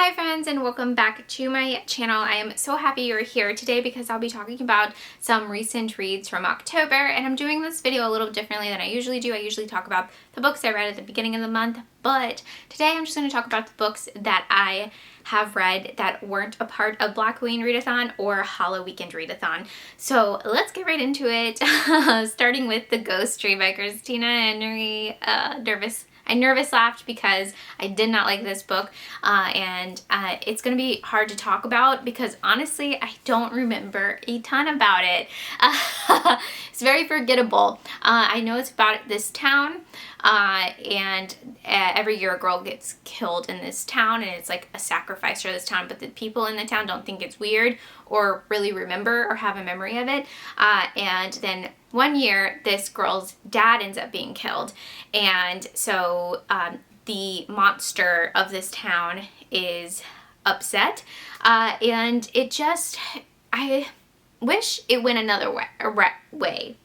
Hi friends, and welcome back to my channel. I am so happy you're here today because I'll be talking about some recent reads from October, and I'm doing this video a little differently than I usually do. I usually talk about the books I read at the beginning of the month, but today I'm just going to talk about the books that I have read that weren't a part of Black Queen Readathon or HALLOWEEKEND Readathon. So let's get right into it, starting with The Ghost Tree by Christina Henry. I nervous laughed because I did not like this book, and it's going to be hard to talk about because honestly I don't remember a ton about it. It's very forgettable. I know it's about this town, and every year a girl gets killed in this town, and it's like a sacrifice for this town, but the people in the town don't think it's weird or really remember or have a memory of it, and then one year this girl's dad ends up being killed, and so the monster of this town is upset, and it just, I wish it went another way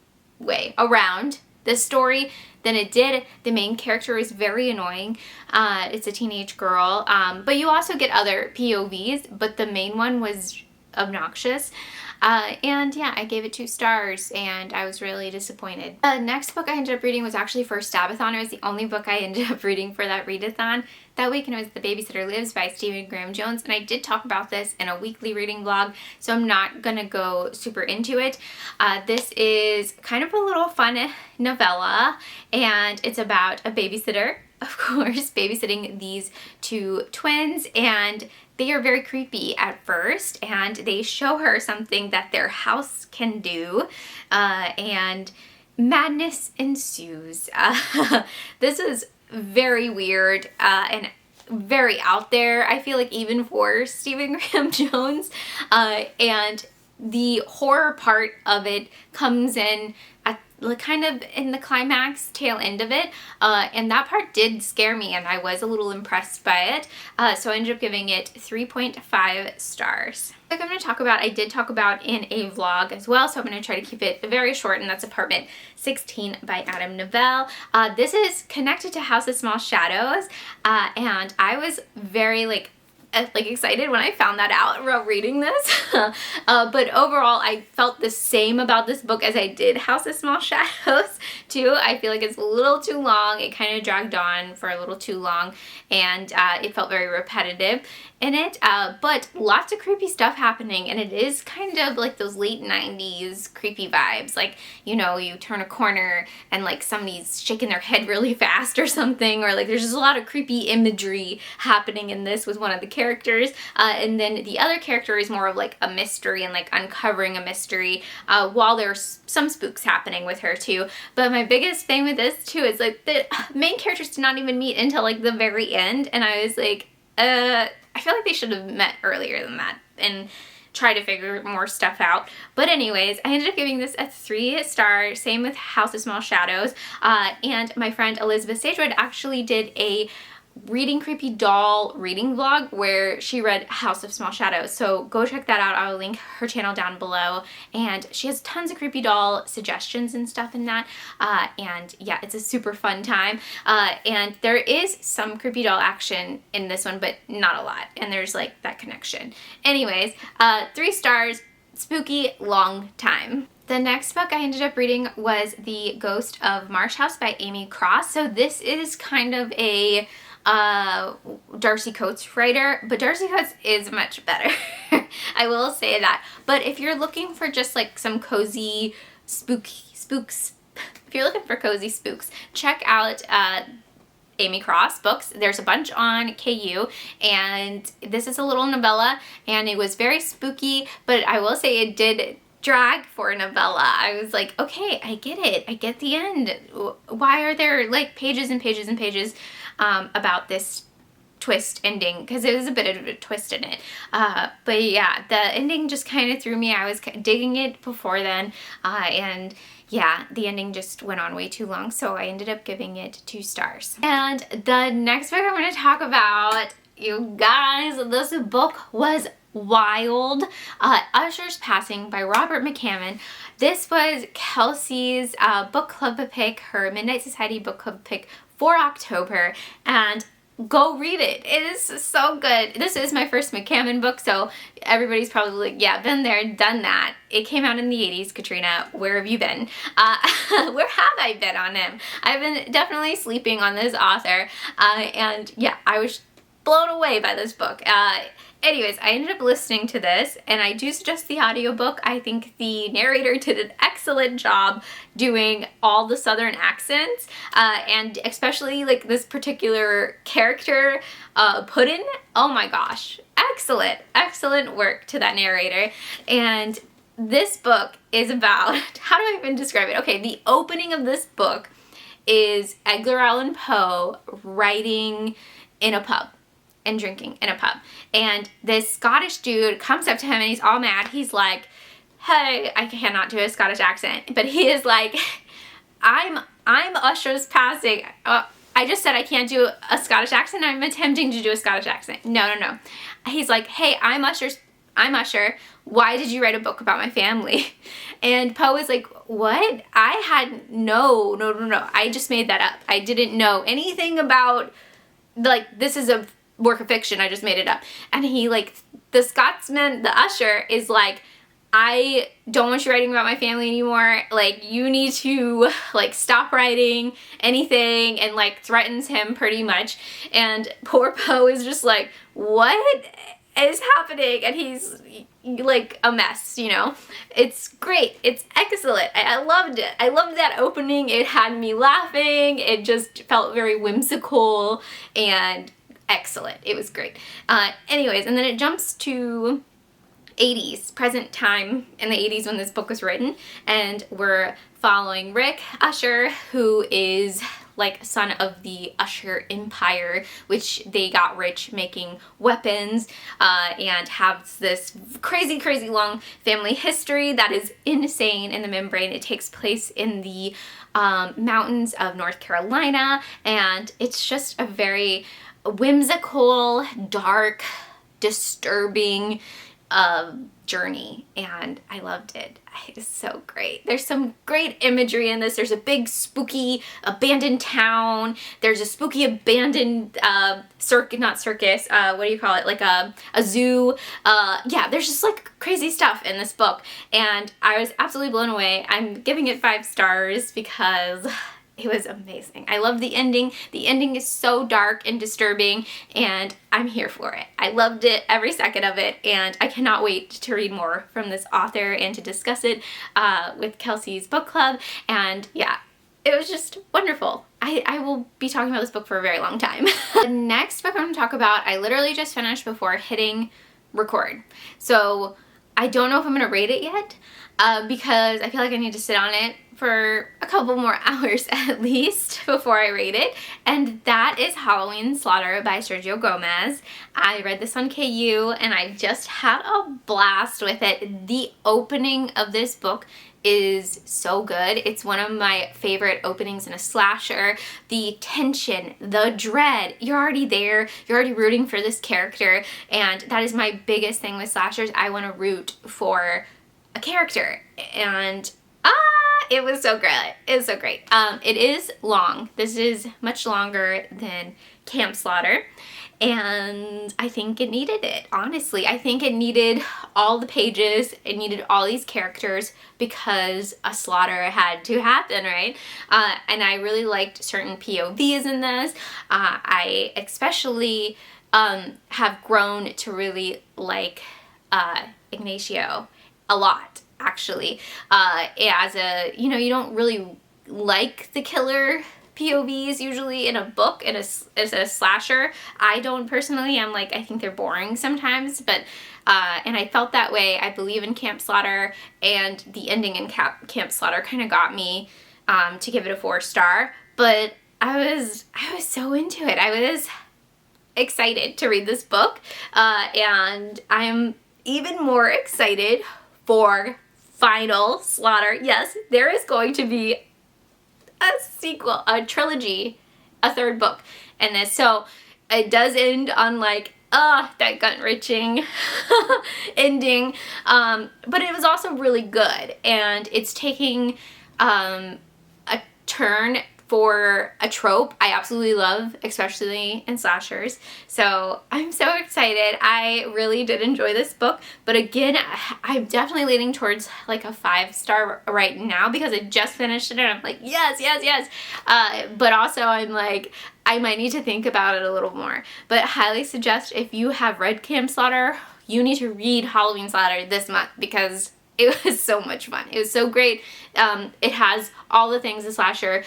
around the story than it did. The main character is very annoying. It's a teenage girl, but you also get other POVs, but the main one was obnoxious. And yeah, I gave it 2 stars and I was really disappointed. The next book I ended up reading was actually for Stabathon. It was the only book I ended up reading for that readathon that week, and it was The Babysitter Lives by Stephen Graham Jones, and I did talk about this in a weekly reading vlog, so I'm not gonna go super into it. This is kind of a little fun novella, and it's about a babysitter, of course, babysitting these 2 twins, and they are very creepy at first, and they show her something that their house can do, and madness ensues. This is very weird and very out there, I feel like, even for Stephen Graham Jones, and the horror part of it comes in at kind of in the climax tail end of it, and that part did scare me and I was a little impressed by it, so I ended up giving it 3.5 stars. Like I'm going to talk about, I did talk about in a vlog as well, so I'm going to try to keep it very short, and that's Apartment 16 by Adam Novell. This is connected to House of Small Shadows, and I was very excited when I found that out while reading this. But overall I felt the same about this book as I did House of Small Shadows too. I feel like it's a little too long. It kind of dragged on for a little too long, and it felt very repetitive in it, but lots of creepy stuff happening, and it is kind of like those late 90s creepy vibes, like, you know, you turn a corner and like somebody's shaking their head really fast or something, or like there's just a lot of creepy imagery happening in this with one of the characters, and then the other character is more of like a mystery and like uncovering a mystery, while there's some spooks happening with her too. But my biggest thing with this too is like the main characters did not even meet until like the very end, and I was like, I feel like they should have met earlier than that and try to figure more stuff out. But anyways, I ended up giving this a 3 star, same with House of Small Shadows, and my friend Elizabeth Sagewood actually did a reading creepy doll reading vlog where she read House of Small Shadows, so go check that out. I'll link her channel down below, and she has tons of creepy doll suggestions and stuff in that, and yeah, it's a super fun time, and there is some creepy doll action in this one, but not a lot, and there's like that connection. Anyways, 3 stars, spooky long time. The next book I ended up reading was The Ghost of Marsh House by Amy Cross. So this is kind of a Darcy Coates writer, but Darcy Coates is much better. I will say that. But if you're looking for just like some cozy spooks, if you're looking for cozy spooks, check out Amy Cross books. There's a bunch on KU, and this is a little novella, and it was very spooky, but I will say it did drag for a novella. I was like, okay, I get it. I get the end. Why are there like pages and pages and pages about this twist ending? Because it was a bit of a twist in it. But yeah, the ending just kind of threw me. I was digging it before then, and yeah, the ending just went on way too long, so I ended up giving it 2 stars. And the next book I'm going to talk about, you guys, this book was wild. Usher's Passing by Robert McCammon. This was Kelsey's book club pick, her Midnight Society book club pick for October, and go read it. It is so good. This is my first McCammon book, so everybody's probably like, yeah, been there, done that. It came out in the 80s, Katrina. Where have you been? Where have I been on him? I've been definitely sleeping on this author, and yeah, I was blown away by this book. Anyways, I ended up listening to this, and I do suggest the audiobook. I think the narrator did an excellent job doing all the southern accents, and especially like this particular character, Puddin'. Oh my gosh, excellent work to that narrator. And this book is about, how do I even describe it? Okay, the opening of this book is Edgar Allan Poe writing in a pub and drinking in a pub, and this Scottish dude comes up to him and he's all mad. He's like, hey, I cannot do a Scottish accent, but he is like, I'm Usher's passing. I just said I can't do a Scottish accent. I'm attempting to do a Scottish accent. No. He's like, hey, I'm Usher. Why did you write a book about my family? And Poe is like, what? I had no. I just made that up. I didn't know anything about, like, this is a work of fiction. I just made it up. And he, like, the Scotsman, the Usher, is like, I don't want you writing about my family anymore. Like, you need to, like, stop writing anything, and, like, threatens him pretty much. And poor Poe is just like, what is happening? And he's like a mess, you know. It's great. It's excellent. I loved it. I loved that opening. It had me laughing. It just felt very whimsical and excellent. It was great. Anyways, and then it jumps to 80s, present time in the 80s when this book was written, and we're following Rick Usher, who is like son of the Usher Empire, which they got rich making weapons, and have this crazy long family history that is insane in the membrane. It takes place in the mountains of North Carolina, and it's just a very whimsical, dark, disturbing journey, and I loved it. It's so great. There's some great imagery in this. There's a big spooky abandoned town. There's a spooky abandoned not circus, what do you call it, like a zoo. Yeah, there's just like crazy stuff in this book, and I was absolutely blown away. I'm giving it 5 stars because it was amazing. I love the ending. The ending is so dark and disturbing, and I'm here for it. I loved it, every second of it, and I cannot wait to read more from this author and to discuss it with Kelsey's book club. And yeah, it was just wonderful. I will be talking about this book for a very long time. The next book I'm going to talk about, I literally just finished before hitting record. So I don't know if I'm going to rate it yet, because I feel like I need to sit on it for a couple more hours at least before I rate it, and that is Halloween Slaughter by Sergio Gomez. I read this on KU, and I just had a blast with it. The opening of this book is so good. It's one of my favorite openings in a slasher. The tension, the dread, you're already there, you're already rooting for this character, and that is my biggest thing with slashers. I want to root for a character, and it was so great. It was so great. It is long. This is much longer than Camp Slaughter, and I think it needed it, honestly. I think it needed all the pages. It needed all these characters because a slaughter had to happen, right? And I really liked certain POVs in this. I especially have grown to really like Ignacio a lot, actually. As a, you know, you don't really like the killer POVs usually in a book, as a slasher. I don't personally. I'm like, I think they're boring sometimes, but and I felt that way, I believe, in Camp Slaughter, and the ending in Camp Slaughter kind of got me to give it a 4-star, but I was so into it. I was excited to read this book, and I'm even more excited for Final Slaughter. Yes, there is going to be a sequel, a trilogy, a 3rd book in this. So it does end on like, that gut-wrenching ending. But it was also really good, and it's taking a turn for a trope I absolutely love, especially in slashers. So I'm so excited. I really did enjoy this book, but again, I'm definitely leaning towards like a 5-star right now because I just finished it and I'm like, yes, yes, yes. But also I'm like, I might need to think about it a little more. But highly suggest if you have read Camp Slaughter, you need to read Halloween Slaughter this month because it was so much fun. It was so great. It has all the things a slasher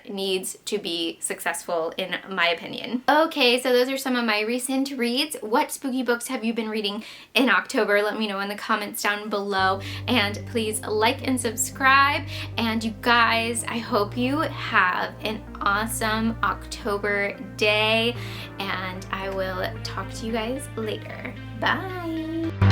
needs to be successful, in my opinion. Okay, so those are some of my recent reads. What spooky books have you been reading in October? Let me know in the comments down below. And please like and subscribe. And you guys, I hope you have an awesome October day. And I will talk to you guys later. Bye.